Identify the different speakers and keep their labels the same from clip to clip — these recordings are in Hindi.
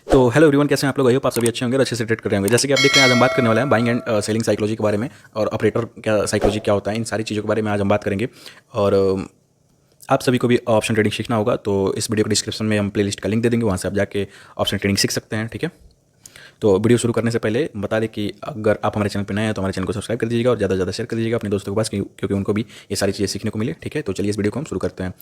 Speaker 1: तो हेलो एवरीवन, कैसे हैं आप लोग? आई होप आप सभी अच्छे होंगे और अच्छे से ट्रेड कर रहे होंगे। जैसे कि आप देख रहे हैं, आज हम बात करने वाले हैं बाइंग एंड सेलिंग साइकोलॉजी के बारे में, और ऑपरेटर क्या साइकोलॉजी क्या होता है, इन सारी चीज़ों के बारे में आज हम बात करेंगे। और आप सभी को भी ऑप्शन ट्रेडिंग सीखना होगा, तो इस वीडियो को डिस्क्रिप्शन में हम प्लेलिस्ट का लिंक दे देंगे, वहाँ से आप जाके ऑप्शन ट्रेडिंग सीख सकते हैं। ठीक है, तो वीडियो शुरू करने से पहले बता दें कि अगर आप हमारे चैनल पर नए हैं तो हमारे चैनल को सब्सक्राइब कर दीजिएगा और ज़्यादा से ज़्यादा शेयर कर दीजिएगा अपने दोस्तों के पास, क्योंकि उनको भी ये सारी चीज़ें सीखने को मिले। ठीक है, तो चलिए इस वीडियो को हम शुरू करते हैं।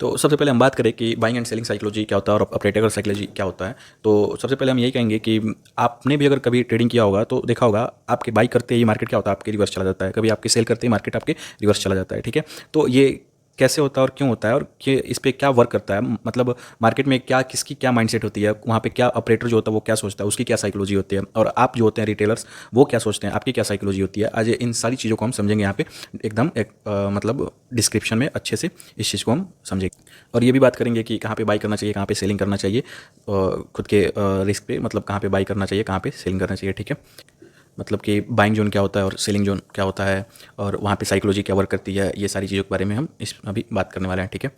Speaker 1: तो सबसे पहले हम बात करें कि बाइंग एंड सेलिंग साइकोलॉजी क्या होता है और ऑपरेटर साइकोलॉजी क्या होता है। तो सबसे पहले हम यही कहेंगे कि आपने भी अगर कभी ट्रेडिंग किया होगा तो देखा होगा, आपके बाई करते ही मार्केट क्या होता है, आपके रिवर्स चला जाता है। कभी आपके सेल करते ही मार्केट आपके रिवर्स चला जाता है। ठीक है, तो ये कैसे होता है और क्यों होता है और कि इस पर क्या वर्क करता है, मतलब मार्केट में क्या किसकी क्या माइंडसेट होती है, वहाँ पे क्या ऑपरेटर जो होता है वो क्या सोचता है, उसकी क्या साइकोलॉजी होती है, और आप जो होते हैं रिटेलर्स वो क्या सोचते हैं, आपकी क्या साइकोलॉजी होती है। आज इन सारी चीज़ों को हम समझेंगे यहाँ पे एकदम मतलब डिस्क्रिप्शन में अच्छे से इस चीज़ को हम समझेंगे। और ये भी बात करेंगे कि कहाँ पे बाई करना चाहिए, कहाँ पे सेलिंग करना चाहिए, खुद के रिस्क पे, मतलब कहाँ पे बाई करना चाहिए, कहाँ पे सेलिंग करना चाहिए। ठीक है, मतलब कि बाइंग जोन क्या होता है और सेलिंग जोन क्या होता है, और वहाँ पे साइकोलॉजी क्या वर्क करती है, ये सारी चीज़ों के बारे में हम इस अभी बात करने वाले हैं। ठीक है,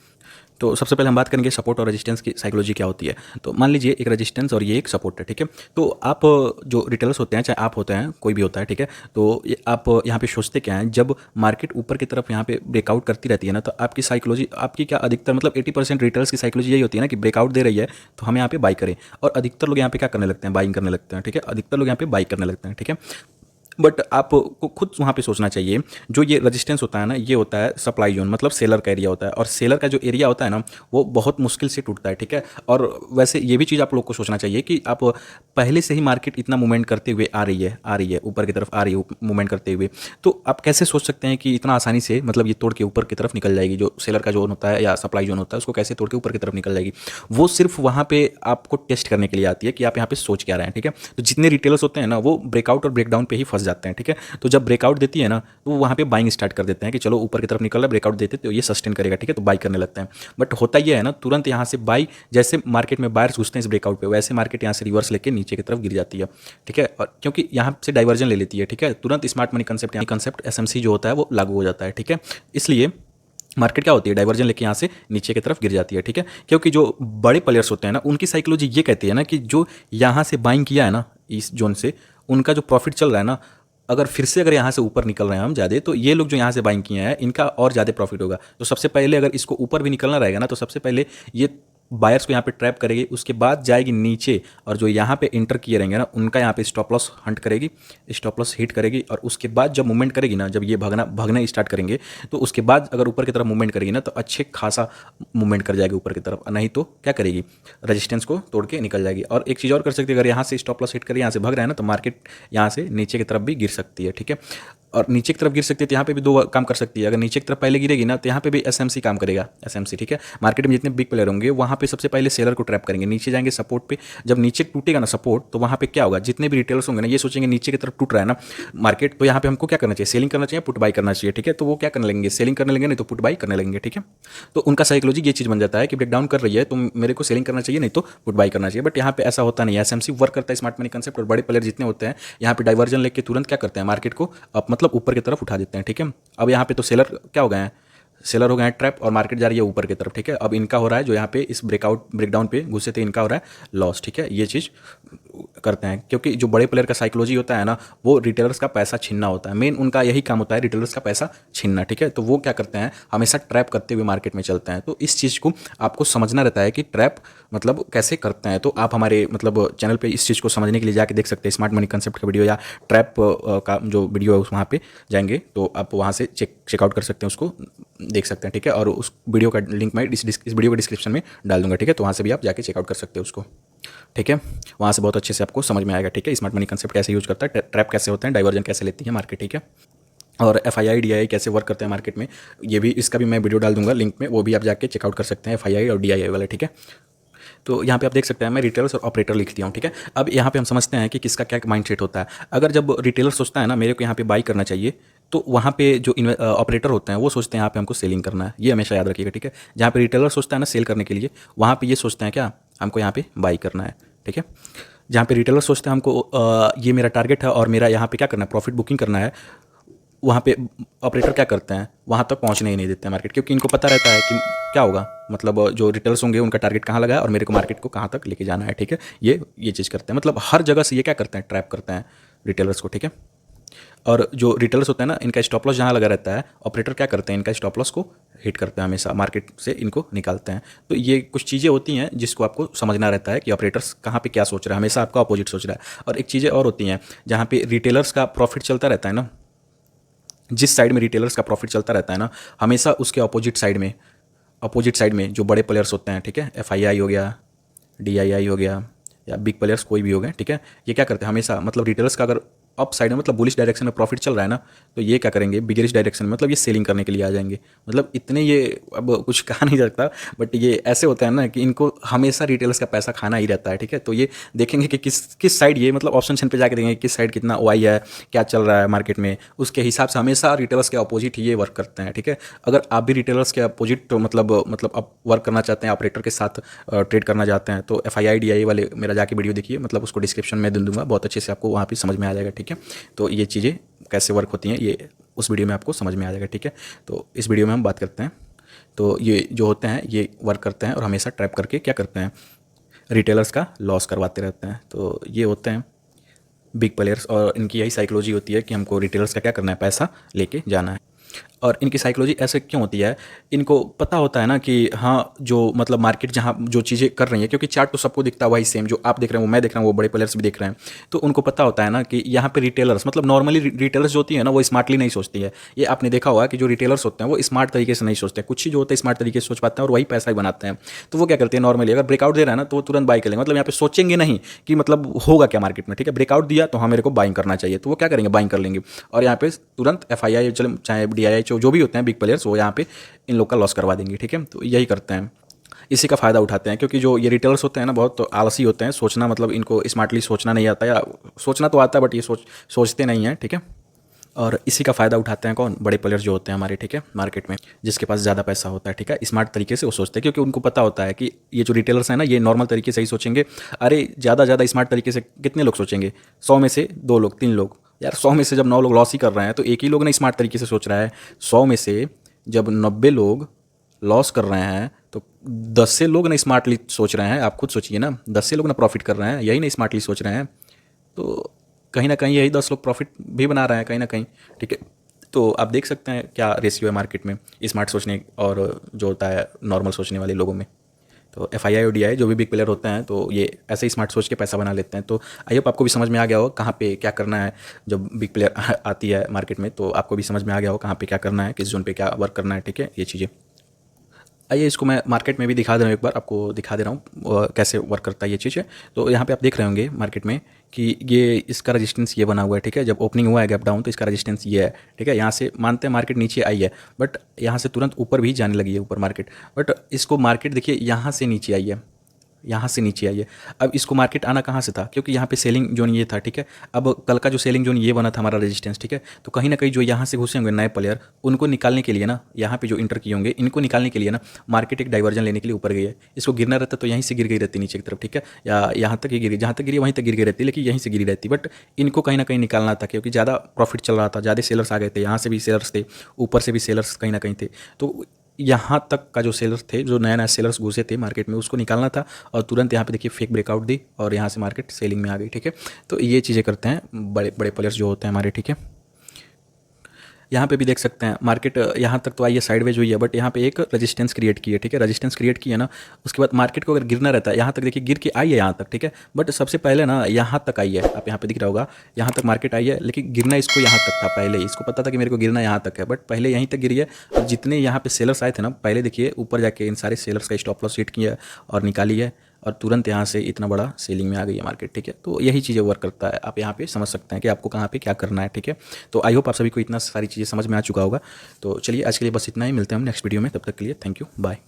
Speaker 1: तो सबसे पहले हम बात करेंगे सपोर्ट और रेजिस्टेंस की साइकोलॉजी क्या होती है। तो मान लीजिए एक रेजिस्टेंस और ये एक सपोर्ट है। ठीक है, तो आप जो रिटेलर्स होते हैं, चाहे आप होते हैं कोई भी होता है, ठीक है, तो आप यहाँ पे सोचते क्या हैं, जब मार्केट ऊपर की तरफ यहाँ पे ब्रेकआउट करती रहती है ना, तो आपकी साइकोलॉजी, आपकी क्या अधिकतर मतलब 80% रिटेलर्स की साइकोलॉजी यही होती है ना कि ब्रेकआउट दे रही है तो हमें यहाँ पे बाई करें। और अधिकतर लोग यहाँ पे क्या करने लगते हैं, बाइंग करने लगते हैं। ठीक है, अधिकतर लोग यहाँ पे बाई करने लगते हैं। ठीक है, बट आपको खुद वहाँ पे सोचना चाहिए, जो ये रेजिस्टेंस होता है ना, ये होता है सप्लाई जोन, मतलब सेलर का एरिया होता है, और सेलर का जो एरिया होता है ना, वो बहुत मुश्किल से टूटता है। ठीक है, और वैसे ये भी चीज़ आप लोग को सोचना चाहिए कि आप पहले से ही मार्केट इतना मूवमेंट करते हुए आ रही है ऊपर की तरफ आ रही है मूवमेंट करते हुए, तो आप कैसे सोच सकते हैं कि इतना आसानी से मतलब ये तोड़ के ऊपर की तरफ निकल जाएगी। जो सेलर का जोन होता है या सप्लाई जोन होता है, उसको कैसे तोड़ के ऊपर की तरफ निकल जाएगी, वो सिर्फ वहाँ पे आपको टेस्ट करने के लिए आती है कि आप यहाँ पे सोच क्या रहे हैं। ठीक है, तो जितने रिटेलर्स होते हैं ना, वो ब्रेकआउट और ब्रेकडाउन पे ही फंस जाते हैं। ठीक है, तो जब ब्रेकआउट देती है ना, तो वो वहाँ पे बाइंग स्टार्ट कर देते हैं कि चलो ऊपर की तरफ निकल रहा है, ब्रेकआउट देते तो ये सस्टेन करेगा। ठीक है, तो बाई करने लगते हैं। बट होता ये है ना, तुरंत यहाँ से बाई, जैसे मार्केट में बायर्स घुसते हैं इस ब्रेकआउट पे, वैसे मार्केट यहाँ से रिवर्स लेके नीचे की तरफ गिर जाती है। ठीक है, और क्योंकि यहाँ से डाइवर्जन ले लेती है, ठीक है, तुरंत स्मार्ट मनी कंसेप्ट एसएमसी जो होता है वो लागू हो जाता है। ठीक है, इसलिए मार्केट क्या होती है, डाइवर्जन लेके यहाँ से नीचे की तरफ गिर जाती है। ठीक है, क्योंकि जो बड़े प्लेयर्स होते हैं ना, उनकी साइकोलॉजी ये कहती है ना कि जो यहाँ से बाइंग किया है ना इस जोन से, उनका जो प्रॉफिट चल रहा है ना, अगर फिर से अगर यहाँ से ऊपर निकल रहे हैं हम ज़्यादा, तो ये लोग जो यहाँ से बाइंग किए हैं इनका और ज़्यादा प्रॉफिट होगा। तो सबसे पहले अगर इसको ऊपर भी निकलना रहेगा ना, तो सबसे पहले ये बायर्स को यहाँ पे ट्रैप करेगी, उसके बाद जाएगी नीचे, और जो यहाँ पे इंटर किए रहेंगे ना, उनका यहाँ पे स्टॉप लॉस हंट करेगी, स्टॉप लॉस हिट करेगी, और उसके बाद जब मूवमेंट करेगी ना, जब ये भागना स्टार्ट करेंगे, तो उसके बाद अगर ऊपर की तरफ मूवमेंट करेगी ना, तो अच्छे खासा मूवमेंट कर जाएगी ऊपर की तरफ। नहीं तो क्या करेगी, रेजिस्टेंस को तोड़ के निकल जाएगी। और एक चीज़ और कर सकती है, अगर यहाँ से स्टॉप लॉस हिट करेगी, यहाँ से भाग रहा है ना, तो मार्केट यहाँ से नीचे की तरफ भी गिर सकती है। ठीक है, और नीचे की तरफ गिर सकती है, तो यहाँ पे भी दो काम कर सकती है। अगर नीचे की तरफ पहले गिरेगी ना, तो यहाँ पे भी एसएमसी काम करेगा, एसएमसी। ठीक है, मार्केट में जितने बिग प्लेयर होंगे वहाँ पे सबसे पहले सेलर को ट्रैप करेंगे, नीचे जाएंगे सपोर्ट पे। जब नीचे टूटेगा ना सपोर्ट, तो वहाँ पे क्या होगा, जितने भी रिटेलर्स होंगे ना, ये सोचेंगे नीचे की तरफ टूट रहा है ना मार्केट, तो यहाँ पे हमको क्या करना चाहिए, सेलिंग करना चाहिए, पुट बाई करना चाहिए। ठीक है, तो वो क्या करने लगेंगे, सेलिंग करने लगेंगे, नहीं तो पुट बाई करने लगेंगे। ठीक है, तो उनका साइकोलॉजी ये चीज़ बन जाता है कि ब्रेकडाउन कर रही है तो मेरे को सेलिंग करना चाहिए, नहीं तो पुट बाई करना चाहिए। बट यहाँ पे ऐसा होता नहीं है, एसएमसी वर्क करता है स्मार्ट मनी कंसेप्ट, और बड़े प्लेयर जितने होते हैं यहाँ पे डाइवर्जन लेके तुरंत क्या करते हैं, मार्केट को अब मतलब ऊपर की तरफ उठा देते हैं। ठीक है, अब यहाँ पे तो सेलर क्या हो गए हैं, सेलर हो गए हैं ट्रैप, और मार्केट जा रही है ऊपर की तरफ। ठीक है, अब इनका हो रहा है, जो यहाँ पे इस ब्रेकडाउन पे घुसे थे, इनका हो रहा है लॉस। ठीक है, ये चीज़ करते हैं, क्योंकि जो बड़े प्लेयर का साइकोलॉजी होता है ना, वो रिटेलर्स का पैसा छीनना होता है, मेन उनका यही काम होता है, रिटेलर्स का पैसा छीनना। ठीक है, तो वो क्या करते हैं, हमेशा ट्रैप करते हुए मार्केट में चलते हैं। तो इस चीज़ को आपको समझना रहता है कि ट्रैप मतलब कैसे करते हैं। तो आप हमारे मतलब चैनल पे इस चीज़ को समझने के लिए जाके देख सकते हैं, स्मार्ट मनी कंसेप्ट का वीडियो या ट्रैप का जो वीडियो है उस वहाँ पे जाएंगे, तो आप वहाँ से चेकआउट कर सकते हैं, उसको देख सकते हैं। ठीक है, और उस वीडियो का लिंक मैं इस वीडियो के डिस्क्रिप्शन में डाल दूंगा। ठीक है, तो वहाँ से भी आप जाके चेकआउट कर सकते हैं उसको। ठीक है, वहाँ से बहुत अच्छे से आपको समझ में आएगा। ठीक है, स्मार्ट मनी कंसेप्ट कैसे यूज करता है, ट्रैप कैसे होते हैं, डाइवर्जन कैसे लेती है मार्केट। ठीक है, और FII DII कैसे वर्क करते हैं मार्केट में, ये भी, इसका भी मैं वीडियो डाल दूंगा लिंक में, वो भी आप जाके चेकआउट कर सकते हैं, FII और DII वाले। ठीक है, तो यहाँ पे आप देख सकते हैं मैं रिटेलर्स और ऑपरेटर लिख दिया हूँ। ठीक है, अब यहाँ पे हम समझते हैं कि किसका क्या माइंडसेट होता है। अगर जब रिटेलर सोचता है ना मेरे को यहाँ पे बाई करना चाहिए, तो वहाँ पे जो ऑपरेटर होते हैं वो सोचते हैं यहाँ पे हमको सेलिंग करना है, ये हमेशा याद रखिएगा। ठीक है, जहाँ पे रिटेलर सोचता है ना सेल करने के लिए, वहाँ पे ये सोचते हैं क्या, हमको यहाँ पे बाई करना है। ठीक है, जहाँ पे रिटेलर सोचते हैं हमको ये मेरा टारगेट है और मेरा यहाँ पे क्या करना है, प्रॉफिट बुकिंग करना है, वहाँ पे ऑपरेटर क्या करते हैं, वहाँ तक पहुँचने ही नहीं देते हैं मार्केट, क्योंकि इनको पता रहता है कि क्या होगा, मतलब जो रिटेलर्स होंगे उनका टारगेट कहाँ लगा है और मेरे को मार्केट को कहाँ तक लेके जाना है, ठीक है। ये चीज़ करते हैं, मतलब हर जगह से ये क्या करते हैं, ट्रैप करते हैं रिटेलर्स को, ठीक है। और जो रिटेलर्स होते हैं ना, इनका स्टॉप लॉस जहाँ लगा रहता है, ऑपरेटर क्या करते हैं, इनका स्टॉप लॉस को हिट करते हैं, हमेशा मार्केट से इनको निकालते हैं। तो ये कुछ चीज़ें होती हैं जिसको आपको समझना रहता है कि ऑपरेटर्स कहाँ पे क्या सोच रहा है, हमेशा आपका अपोजिट सोच रहा है। और एक चीज़ें और होती हैं जहाँ पे रिटेलर्स का प्रॉफिट चलता रहता है ना, जिस साइड में रिटेलर्स का प्रॉफिट चलता रहता है ना, हमेशा उसके अपोजिट साइड में जो बड़े प्लेयर्स होते हैं, ठीक है, FII हो गया, DII हो गया, या बिग प्लेयर्स कोई भी हो गए, ठीक है, ये क्या करते हैं हमेशा, मतलब रिटेलर्स का अगर अप साइड में मतलब बुलिश डायरेक्शन में प्रॉफिट चल रहा है ना, तो ये क्या करेंगे, बिगेरिश डायरेक्शन में, मतलब ये सेलिंग करने के लिए आ जाएंगे। मतलब इतने ये, अब कुछ कहा नहीं सकता, बट ये ऐसे होता है ना कि इनको हमेशा रिटेलर्स का पैसा खाना ही रहता है, ठीक है। तो ये देखेंगे कि किस साइड ये, मतलब ऑप्शन पे जाके देखेंगे किस साइड कितना OI है, क्या चल रहा है मार्केट में, उसके हिसाब से हमेशा रिटेलर्स के अपोजिट ही ये वर्क करते हैं, ठीक है। अगर आप भी रिटेलर्स के अपोजिट मतलब आप वर्क करना चाहते हैं, ऑपरेटर के साथ ट्रेड करना चाहते हैं, तो FII DII वाले मेरा जाके वीडियो देखिए, मतलब उसको डिस्क्रिप्शन में दे दूंगा, बहुत अच्छे से आपको वहाँ पे समझ में आ जाएगा, ठीक है। तो ये चीज़ें कैसे वर्क होती हैं ये उस वीडियो में आपको समझ में आ जाएगा, ठीक है। तो इस वीडियो में हम बात करते हैं। तो ये जो होते हैं ये वर्क करते हैं और हमेशा ट्रैप करके क्या करते हैं, रिटेलर्स का लॉस करवाते रहते हैं। तो ये होते हैं बिग प्लेयर्स, और इनकी यही साइकोलॉजी होती है कि हमको रिटेलर्स का क्या करना है, पैसा लेके जाना है। और इनकी साइकोलॉजी ऐसे क्यों होती है, इनको पता होता है ना कि हाँ, जो मतलब मार्केट जहाँ जो चीज़ें कर रही है, क्योंकि चार्ट तो सबको दिखता है वही सेम, जो आप देख रहे हैं वो मैं देख रहा हूँ, वो बड़े प्लेयर्स भी देख रहे हैं, तो उनको पता होता है ना कि यहाँ पे रिटेलर्स, मतलब नॉर्मली रिटेलर्स जो होती है ना वो स्मार्टली नहीं सोचती है। ये आपने देखा होगा कि जो रिटेलर्स होते हैं वो स्मार्ट तरीके से नहीं सोचते, कुछ ही जो होते हैं स्मार्ट तरीके से सोच पाते हैं और वही पैसा ही बनाते हैं। तो वो क्या करते हैं, नॉर्मली अगर ब्रेकआउट दे रहा है ना तो वो तुरंत बाई करेंगे, मतलब यहाँ पे सोचेंगे नहीं कि मतलब होगा क्या मार्केट में, ठीक है। ब्रेकआउट दिया तो हाँ मेरे को बाइंग करना चाहिए, तो वो क्या करेंगे, बाइंग कर लेंगे। और यहाँ पे तुरंत FII चले चाहे DII जो भी होते हैं बिग प्लेयर्स, वो यहाँ पे इन लोग का लॉस करवा देंगे, ठीक है। तो यही करते हैं, इसी का फ़ायदा उठाते हैं, क्योंकि जो ये रिटेलर्स होते हैं ना बहुत तो आलसी होते हैं, सोचना मतलब इनको स्मार्टली सोचना नहीं आता, या सोचना तो आता है बट ये सोचते नहीं हैं, ठीक है। और इसी का फ़ायदा उठाते हैं कौन, बड़े प्लेयर्स जो होते हैं हमारे, ठीक है, मार्केट में, जिसके पास ज़्यादा पैसा होता है, ठीक है। स्मार्ट तरीके से वो सोचते हैं, क्योंकि उनको पता होता है कि ये जो रिटेलर्स हैं ना ये नॉर्मल तरीके से ही सोचेंगे। अरे ज़्यादा स्मार्ट तरीके से कितने लोग सोचेंगे, 100 में से 2 लोग 3 लोग, यार 100 में से जब 9 लोग लॉस ही कर रहे हैं तो एक ही लोग ना स्मार्ट तरीके से सोच रहा है। 100 में से जब 90 लोग लॉस कर रहे हैं तो 10 से लोग ना स्मार्टली सोच रहे हैं, आप खुद सोचिए ना, 10 से लोग ना प्रॉफिट कर रहे हैं, यही ना स्मार्टली सोच रहे हैं। तो कहीं ना कहीं यही 10 लोग प्रॉफिट भी बना रहे हैं कहीं ना कहीं, ठीक है। तो आप देख सकते हैं क्या रेशियो है मार्केट में स्मार्ट सोचने और जो होता है नॉर्मल सोचने वाले लोगों में। तो FII और DII जो भी बिग प्लेयर होते हैं तो ये ऐसे ही स्मार्ट सोच के पैसा बना लेते हैं। तो आई होप आपको भी समझ में आ गया हो कहाँ पे क्या करना है, जब बिग प्लेयर आती है मार्केट में तो आपको भी समझ में आ गया हो कहाँ पे क्या करना है, किस जोन पे क्या वर्क करना है, ठीक है, ये चीज़ें। आइए इसको मैं मार्केट में भी दिखा दे रहा हूँ, एक बार आपको दिखा दे रहा हूँ कैसे वर्क करता है ये चीज़ है। तो यहाँ पे आप देख रहे होंगे मार्केट में कि ये इसका रेजिस्टेंस ये बना हुआ है, ठीक है। जब ओपनिंग हुआ है गैप डाउन तो इसका रेजिस्टेंस ये है, ठीक है। यहाँ से मानते हैं मार्केट नीचे आई है, बट यहाँ से तुरंत ऊपर भी जाने लगी है, ऊपर मार्केट, बट इसको मार्केट देखिए यहाँ से नीचे आई है, यहाँ से नीचे आई है। अब इसको मार्केट आना कहाँ से था, क्योंकि यहाँ पे सेलिंग जोन ये था, ठीक है। अब कल का जो सेलिंग जोन ये बना था हमारा रेजिस्टेंस, ठीक है। तो कहीं ना कहीं जो यहाँ से घुसे होंगे नए प्लेयर, उनको निकालने के लिए ना, यहाँ पे जो इंटर किए होंगे इनको निकालने के लिए ना मार्केट एक डाइवर्जन लेने के लिए ऊपर गई है। इसको गिरना रहता तो यहीं से गिर गई रहती नीचे की तरफ, ठीक है, या यहाँ तक ही गिरी, जहाँ तक गिरी वहीं तक गिर गई रहती, लेकिन यहीं से गिरी रहती। बट इनको कहीं ना कहीं निकालना था क्योंकि ज़्यादा प्रॉफिट चल रहा था, ज़्यादा सेलर्स आ गए थे, यहाँ से भी सेलर्स थे, ऊपर से भी सेलर्स कहीं ना कहीं थे। तो यहाँ तक का जो सेलर्स थे, जो नया सेलर्स घुसे थे मार्केट में, उसको निकालना था। और तुरंत यहाँ पे देखिए फेक ब्रेकआउट दी और यहाँ से मार्केट सेलिंग में आ गई, ठीक है। तो ये चीज़ें करते हैं बड़े बड़े प्लेयर्स जो होते हैं हमारे, ठीक है। यहाँ पे भी देख सकते हैं मार्केट यहाँ तक तो आई है, साइडवेज हुई है, बट यहाँ पे एक रेजिस्टेंस क्रिएट की है, ठीक है। रेजिस्टेंस क्रिएट की है ना, उसके बाद मार्केट को अगर गिरना रहता है, यहाँ तक देखिए गिर के आई है यहाँ तक, ठीक है। बट सबसे पहले ना यहाँ तक आई है, आप यहाँ पे दिख रहा होगा, यहाँ तक मार्केट आई है, लेकिन गिरना इसको यहाँ तक था पहले, इसको पता था कि मेरे को गिरना यहाँ तक है, बट पहले यहीं तक गिरी है। और जितने यहाँ पे सेलर्स आए थे ना, पहले देखिए ऊपर जाके इन सारे सेलर्स का स्टॉप लॉस हिट किया और निकाली है, और तुरंत यहाँ से इतना बड़ा सेलिंग में आ गई है मार्केट, ठीक है। तो यही चीज़ें वर्क करता है, आप यहाँ पे समझ सकते हैं कि आपको कहाँ पे क्या करना है, ठीक है। तो आई होप आप सभी को इतना सारी चीज़ें समझ में आ चुका होगा। तो चलिए आज के लिए बस इतना ही, मिलते हैं हम नेक्स्ट वीडियो में, तब तक के लिए थैंक यू, बाय।